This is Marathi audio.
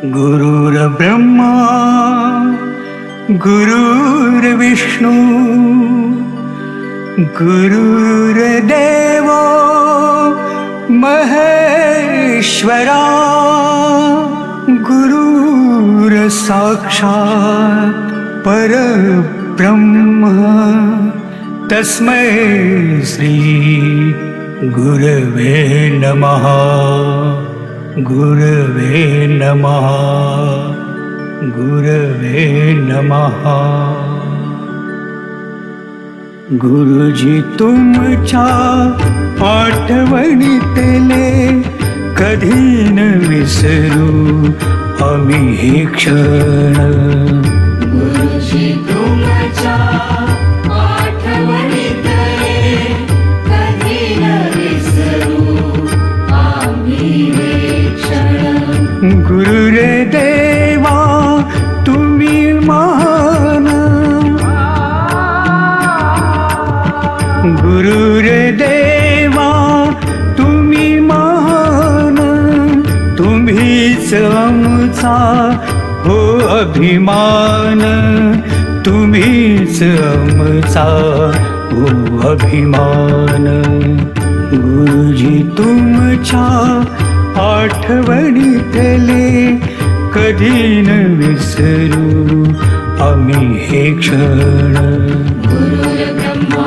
गुरुर्ब्रह्मा गुरुर्विष्णू गुरुर्देवो महेश्वरा गुरुर्साक्षात् परब्रह्म तस्मै श्री गुरवे नमः गुरवे नमः गुरवे नमः। गुरुजी तुमच्या आठवणीतले कधी न विसरू आम्ही हे क्षण। गुरुजी तुमच्या आठवणीतले कधी न विसरू आम्ही हे क्षण। गुरुरे देवा तुम्ही महान, गुरुरे देवा तुम्ही महान, तुम्हीच आमचा हो अभिमान, तुम्हीच आमचा हो अभिमान। गुरुजी तुमच्या आठवणीतले कधी न विसरू आम्ही हे क्षण। गुरुर्ब्रह्मा